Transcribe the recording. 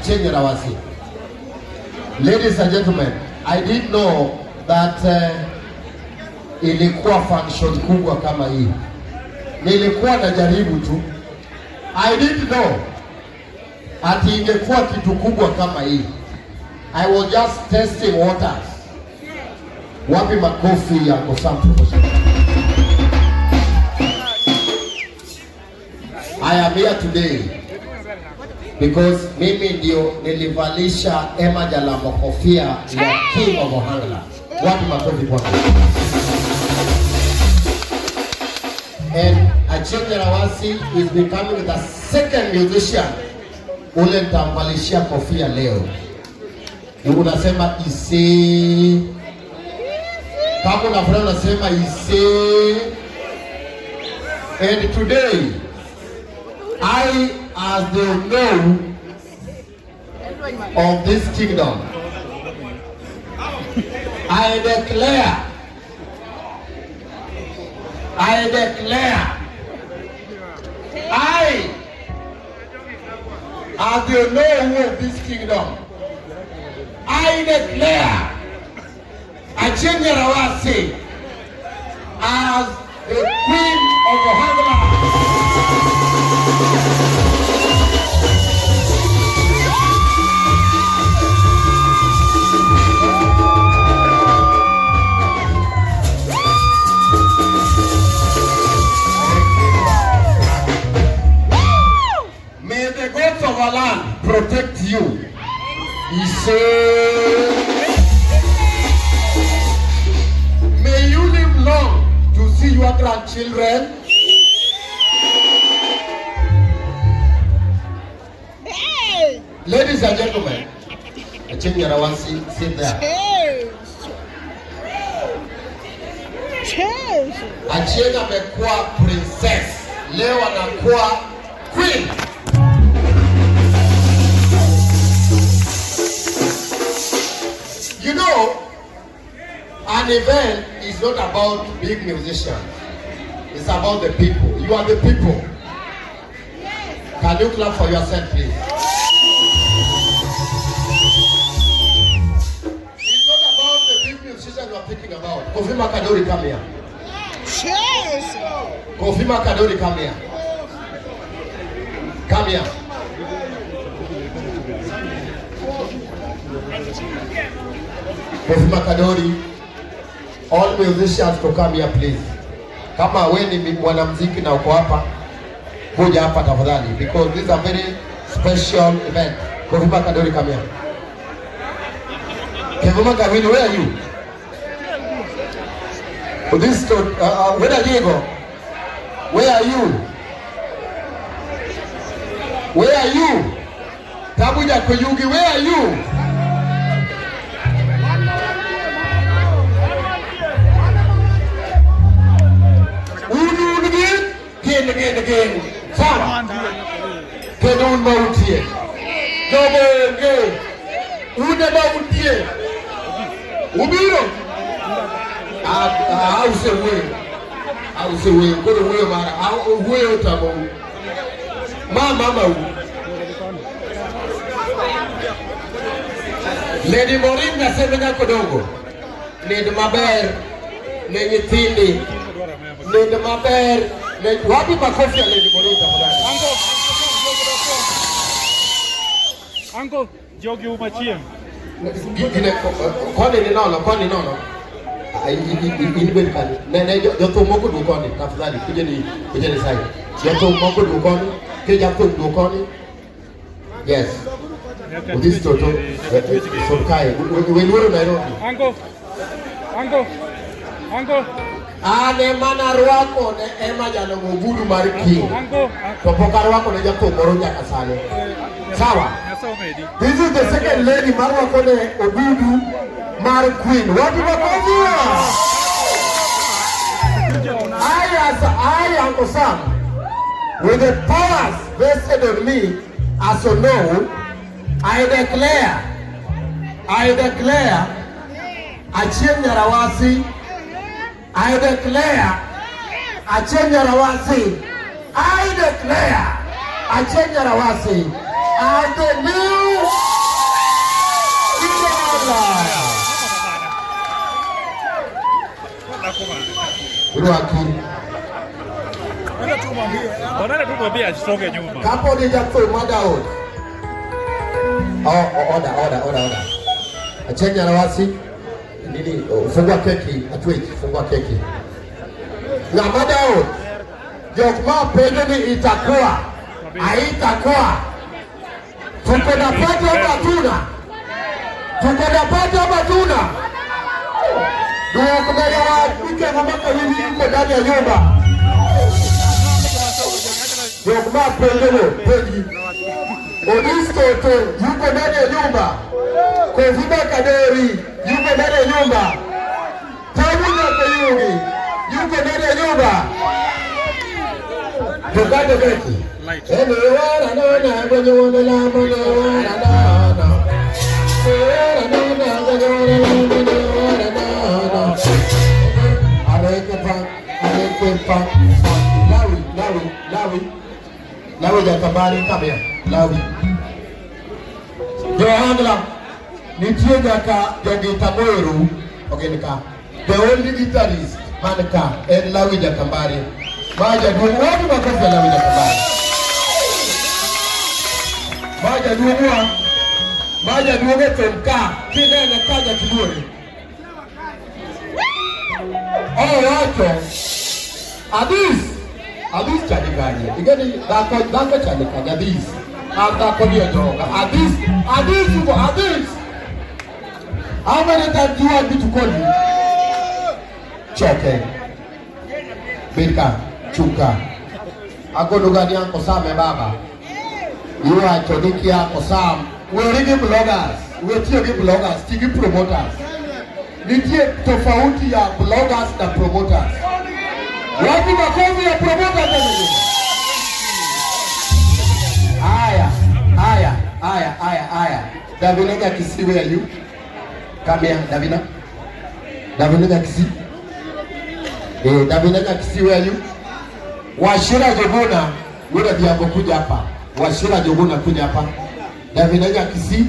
Achieng' Rawasi. Ladies and gentlemen, I didn't know that ilikuwa function kubwa kama hii. Nilikuwa najaribu tu. I didn't know ati ingekuwa kitu kubwa kama hii. I was just testing waters. Wapi makofi ya Kosambu? I am here today because mimi ndio nilivalisha Emma Jalamo kofia ya King of Ohangla. Wapi makofi kwa? And Achieng' Rawasi is becoming the second musician ule nitamvalishia kofia leo. Unasema ise. Kama unafurahi unasema ise. And today, I, as the know of this kingdom, I declare, I, as the know of this kingdom, I declare Achieng' Rawasi as the Queen of Ohangla. May the gods of our land protect you. He said, may you live long to see your grandchildren. Hey. Ladies and gentlemen, Achieng' Rawasi, sit there. Achieng' amekuwa princess, leo anakuwa queen. You know, an event is not about big musicians. It's about the people. You are the people. Can you clap for yourself, please? It's not about the big musicians you are thinking about. Kofi Makadori, come here. Cheers! Kofi Makadori, come here. Come here. Kofi Makadori, all musicians to come here please. Kama wewe ni mwanamuziki na uko hapa, kuja hapa tafadhali because this is a very special event. Kofi Makadori, come here. Kofi Makadori, where are you? Oh, this where are you go? Where are you? Where are you? Tabuja Koyugi, where are you? Again. Sawa. Kedun mautie. Dobo une mautie. Ubiro. Ausewe. Kodo wewe mara. Wewe utabo. Mama. Lady Morin na semenya kodongo. Ned maber. Nenyitindi. Ned maber. Wapi makofi ya Lady Morin tafadhali? Anko, jogi umachia. Kwani ni nono. Inibedi kani. Nene joto moko dukoni tafadhali. Kujeni sai. Joto moko dukoni. Kija kwa dukoni. Yes. Udisi toto. Sokai. Weluoro Nairobi. Anko. Ane mana ruako ne Emma Jalamo budu mar King. To poka ruako ne japo moro nyaka sane. Sawa. This is the second lady mar ruako ne obudu mar Queen. What do you I am Osam. With the powers vested on me as you know, I declare Achieng' Rawasi. I declare Achieng' Rawasi. I declare Achieng' Rawasi and the new Kapo ni Jackson Madaud. Order. Achenya na wasi. Nini? Fungua keki, atweki, fungua keki. Na Madaud. Jokma pengine itakuwa. Haitakuwa. Tuko na pata matuna. Ndio kumeelewa kike mama hivi yuko ndani ya nyumba. Jokma pengine Odisto to yuko ndani ya nyumba. Kofiba Kaderi yuko ndani ya nyumba. Tamuja Kayuni yuko ndani ya nyumba. Tukate keki. Lawi Jakabari, come here. Lawi. Johandla, nitie jaka jogita moru, ogenika. The only guitarist, Manika, and Lawi Jakabari. Maja dumu, wapi makofi ya Lawi Jakabari? Maja dumu temka, kile na kaja kiburi. Wacho. Adis chadikanye. Igeni dako chadikanye Adis. Dako niyo joga. Adis. How many times do you want me to call you? Choke. Bika. Chuka. Ako lugani yanko same baba. You are chodiki yanko sam. We're reading bloggers. We're reading bloggers. Tiki promoters. Nitie tofauti ya bloggers na promoters. Wapi makofi ya promoters tena? Aya. Davina Kisi, where are you? Come here, Davina. Davina Kisi. Davina Kisi, where are you? Washira Joguna, wewe ndio kuja hapa. Washira Joguna kuja hapa. Davina Kisi.